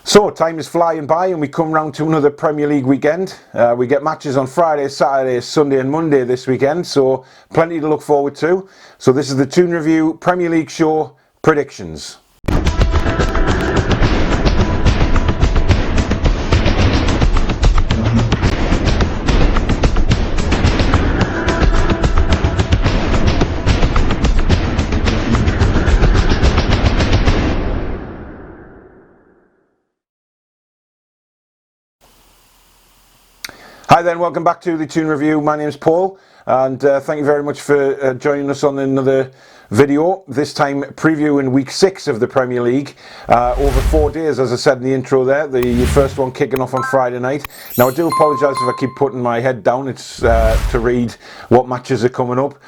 So time is flying by and we come round to another Premier League weekend. We get matches on Friday, Saturday, Sunday and Monday this weekend, so plenty to look forward to. So this is the Toon Review Premier League show predictions. Hi then, welcome back to the Toon Review. My name's Paul and thank you very much for joining us on another video, this time previewing week 6 of the Premier League over 4 days, as I said in the intro there, the first one kicking off on Friday night. Now I do apologise if I keep putting my head down, it's to read what matches are coming up,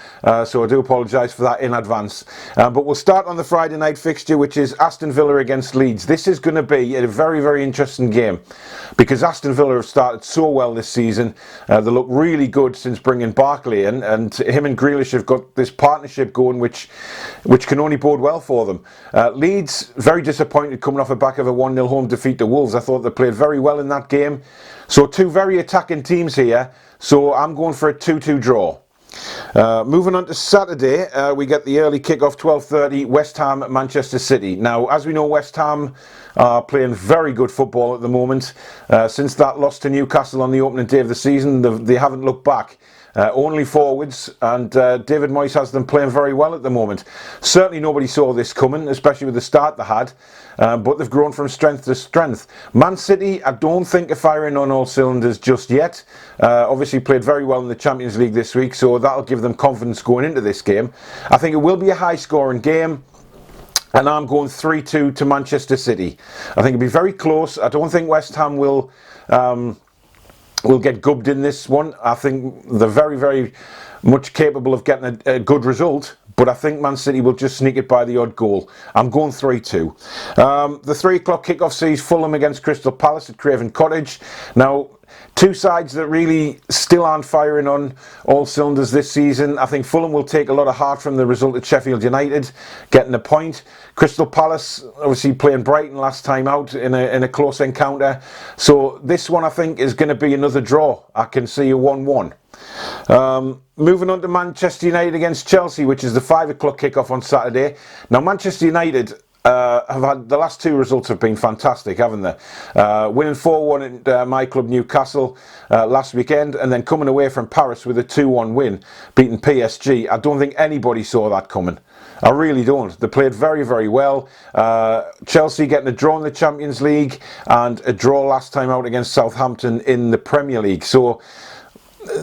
so I do apologise for that in advance. But we'll start on the Friday night fixture, which is Aston Villa against Leeds. This is going to be a very, very interesting game because Aston Villa have started so well this season. They look really good since bringing Barkley in, and him and Grealish have got this partnership going which can only bode well for them. Leeds, very disappointed coming off the back of a 1-0 home defeat to Wolves. I thought they played very well in that game. So two very attacking teams here, so I'm going for a 2-2 draw. Moving on to Saturday, we get the early kick-off, 12:30, West Ham Manchester City. Now, as we know, West Ham are playing very good football at the moment. Since that loss to Newcastle on the opening day of the season, they haven't looked back. Only forwards, and David Moyes has them playing very well at the moment. Certainly nobody saw this coming, especially with the start they had, but they've grown from strength to strength. Man City, I don't think are firing on all cylinders just yet. Obviously played very well in the Champions League this week, so that'll give them confidence going into this game. I think it will be a high-scoring game, and I'm going 3-2 to Manchester City. I think it'll be very close. I don't think West Ham will get gubbed in this one. I think they're very, very much capable of getting a good result, but I think Man City will just sneak it by the odd goal. I'm going 3-2. The 3 o'clock kickoff sees Fulham against Crystal Palace at Craven Cottage. Now, two sides that really still aren't firing on all cylinders this season. I think Fulham will take a lot of heart from the result at Sheffield United, getting a point. Crystal Palace obviously playing Brighton last time out in a close encounter. So this one I think is going to be another draw. I can see a 1-1. Moving on to Manchester United against Chelsea, which is the 5 o'clock kickoff on Saturday. Now Manchester United have had, the last 2 results have been fantastic, haven't they? Winning 4-1 at my club Newcastle last weekend, and then coming away from Paris with a 2-1 win, beating PSG. I don't think anybody saw that coming. I really don't. They played very, very well. Chelsea getting a draw in the Champions League and a draw last time out against Southampton in the Premier League. So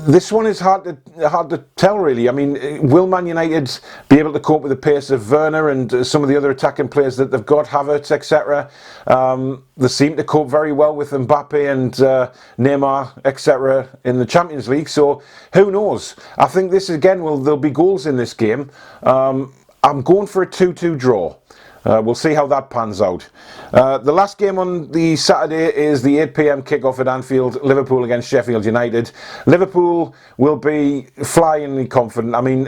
this one is hard to tell, really. I mean, will Man United be able to cope with the pace of Werner and some of the other attacking players that they've got, Havertz, etc.? They seem to cope very well with Mbappe and Neymar, etc. in the Champions League. So who knows? I think this again there'll be goals in this game. I'm going for a 2-2 draw. We'll see how that pans out. The last game on the Saturday is the 8 PM kickoff at Anfield, Liverpool against Sheffield United. Liverpool will be flyingly confident. I mean,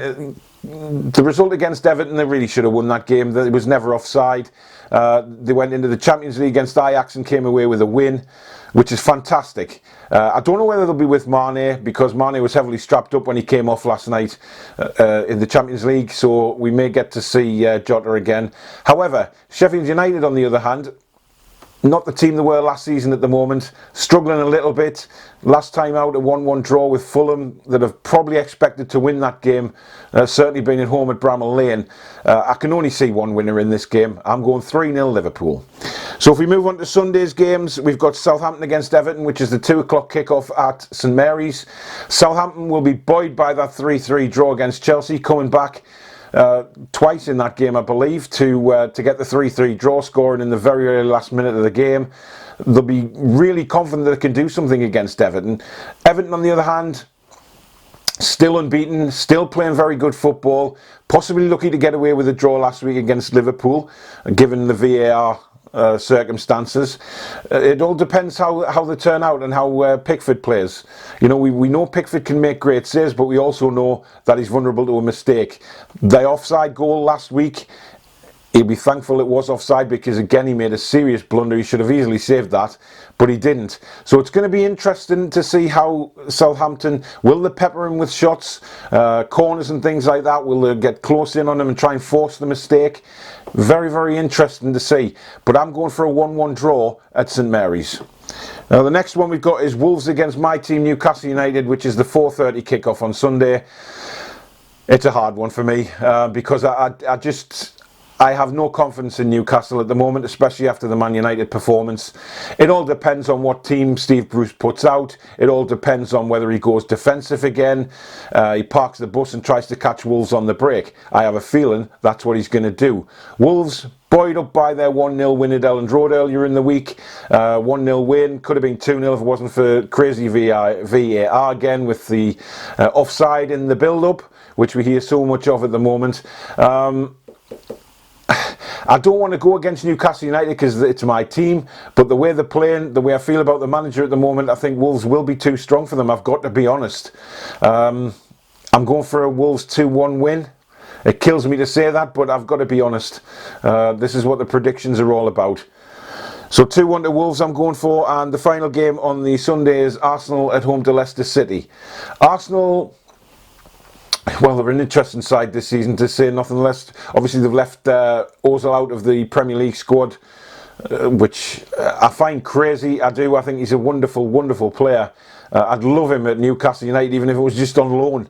the result against Everton, they really should have won that game. It was never offside. They went into the Champions League against Ajax and came away with a win, which is fantastic. I don't know whether they'll be with Mane, because Mane was heavily strapped up when he came off last night in the Champions League, so we may get to see Jota again. However, Sheffield United, on the other hand, not the team they were last season at the moment, struggling a little bit. Last time out, a 1-1 draw with Fulham that have probably expected to win that game, certainly being at home at Bramall Lane. I can only see one winner in this game. I'm going 3-0 Liverpool. So if we move on to Sunday's games, we've got Southampton against Everton, which is the 2 o'clock kickoff at St Mary's. Southampton will be buoyed by that 3-3 draw against Chelsea, coming back twice in that game, I believe, to get the 3-3 draw, scoring in the very early last minute of the game. They'll be really confident that they can do something against Everton. Everton, on the other hand, still unbeaten, still playing very good football, possibly lucky to get away with a draw last week against Liverpool, given the VAR circumstances. It all depends how they turn out and how Pickford plays. You know, we know Pickford can make great saves, but we also know that he's vulnerable to a mistake. The offside goal last week, he'll be thankful it was offside, because again he made a serious blunder. He should have easily saved that, but he didn't. So it's going to be interesting to see how Southampton, will they pepper him with shots, corners and things like that? Will they get close in on him and try and force the mistake? Very, very interesting to see. But I'm going for a 1-1 draw at St Mary's. Now the next one we've got is Wolves against my team, Newcastle United, which is the 4:30 kickoff on Sunday. It's a hard one for me, because I have no confidence in Newcastle at the moment, especially after the Man United performance. It all depends on what team Steve Bruce puts out. It all depends on whether he goes defensive again. He parks the bus and tries to catch Wolves on the break. I have a feeling that's what he's going to do. Wolves buoyed up by their 1-0 win at Elland Road earlier in the week. 1-0 win, could have been 2-0 if it wasn't for crazy VAR again with the offside in the build-up, which we hear so much of at the moment. I don't want to go against Newcastle United because it's my team, but the way they're playing, the way I feel about the manager at the moment, I think Wolves will be too strong for them. I've got to be honest. I'm going for a Wolves 2-1 win. It kills me to say that, but I've got to be honest. This is what the predictions are all about. So 2-1 to Wolves I'm going for, and the final game on the Sunday is Arsenal at home to Leicester City. Arsenal, well, they're an interesting side this season, to say nothing less. Obviously, they've left Ozil out of the Premier League squad, which I find crazy. I do. I think he's a wonderful, wonderful player. I'd love him at Newcastle United, even if it was just on loan,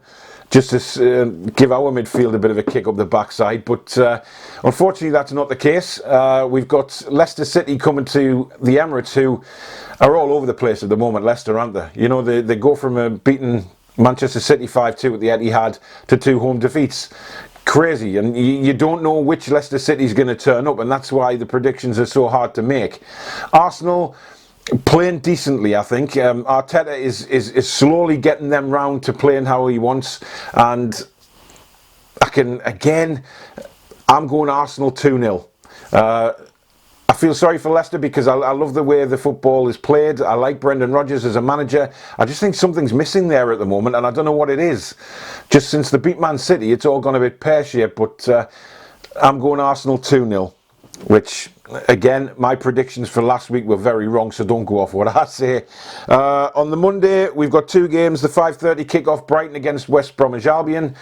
just to give our midfield a bit of a kick up the backside. But unfortunately, that's not the case. We've got Leicester City coming to the Emirates, who are all over the place at the moment. Leicester, aren't they? You know, they go from beating Manchester City 5-2 at the Etihad to 2 home defeats. Crazy, and you don't know which Leicester City's going to turn up, and that's why the predictions are so hard to make. Arsenal playing decently, I think. Arteta is slowly getting them round to playing how he wants, and I'm going Arsenal 2-0. I feel sorry for Leicester because I love the way the football is played. I like Brendan Rodgers as a manager. I just think something's missing there at the moment, and I don't know what it is. Just since they beat Man City, it's all gone a bit pear-shaped, but I'm going Arsenal 2-0, which, again, my predictions for last week were very wrong, so don't go off what I say. On the Monday, we've got 2 games. The 5:30 kickoff, Brighton against West Bromwich Albion.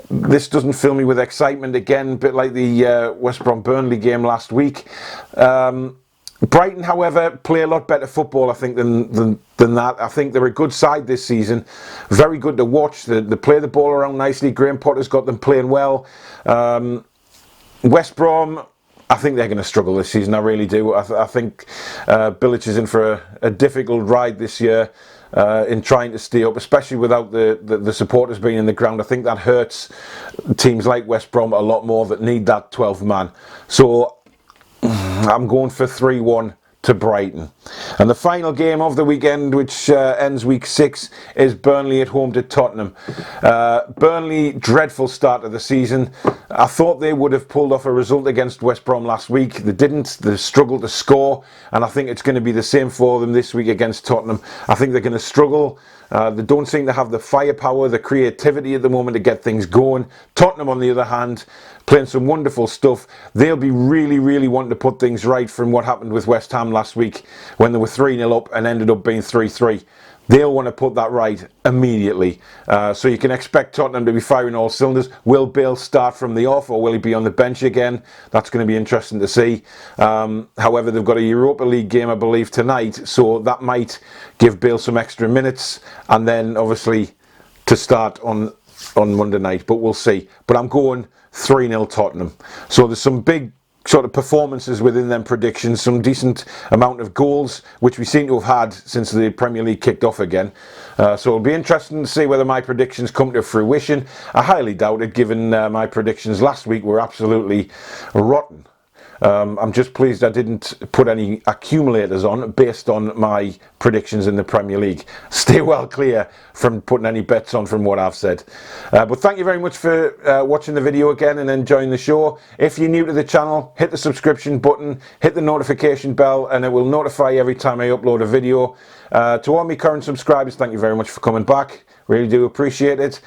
This doesn't fill me with excitement, again, a bit like the West Brom Burnley game last week. Brighton, however, play a lot better football, I think, than that. I think they're a good side this season. Very good to watch. They play the ball around nicely. Graham Potter's got them playing well. West Brom, I think they're going to struggle this season. I really do. I think Bilic is in for a difficult ride this year in trying to stay up, especially without the supporters being in the ground. I think that hurts teams like West Brom a lot more that need that 12th man. So I'm going for 3-1 to Brighton. And the final game of the weekend, which ends week 6, is Burnley at home to Tottenham. Burnley, dreadful start of the season. I thought they would have pulled off a result against West Brom last week. They didn't. They struggled to score, and I think it's going to be the same for them this week against Tottenham. I think they're going to struggle. They don't seem to have the firepower, the creativity at the moment to get things going. Tottenham, on the other hand, playing some wonderful stuff. They'll be really, really wanting to put things right from what happened with West Ham last week when they were 3-0 up and ended up being 3-3. They'll want to put that right immediately. So you can expect Tottenham to be firing all cylinders. Will Bale start from the off, or will he be on the bench again? That's going to be interesting to see. However, they've got a Europa League game, I believe, tonight, so that might give Bale some extra minutes, and then obviously to start on Monday night, but we'll see. But I'm going 3-0 Tottenham. So there's some big sort of performances within them predictions, some decent amount of goals, which we seem to have had since the Premier League kicked off again. So it'll be interesting to see whether my predictions come to fruition. I highly doubt it, given my predictions last week were absolutely rotten. I'm just pleased I didn't put any accumulators on based on my predictions in the Premier League. Stay well clear from putting any bets on from what I've said. But thank you very much for watching the video again and enjoying the show. If you're new to the channel, hit the subscription button, hit the notification bell, and it will notify you every time I upload a video. To all my current subscribers, thank you very much for coming back. Really do appreciate it.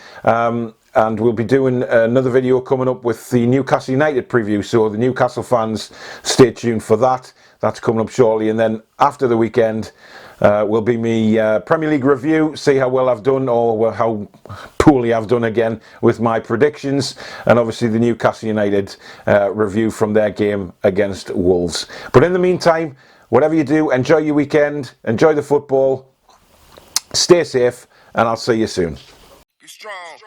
and we'll be doing another video coming up with the Newcastle United preview, so the Newcastle fans, stay tuned for that. That's coming up shortly, and then after the weekend will be me Premier League review, see how well I've done or how poorly I've done again with my predictions, and obviously the Newcastle United review from their game against Wolves. But in the meantime, whatever you do, enjoy your weekend, enjoy the football, stay safe, and I'll see you soon. Be strong.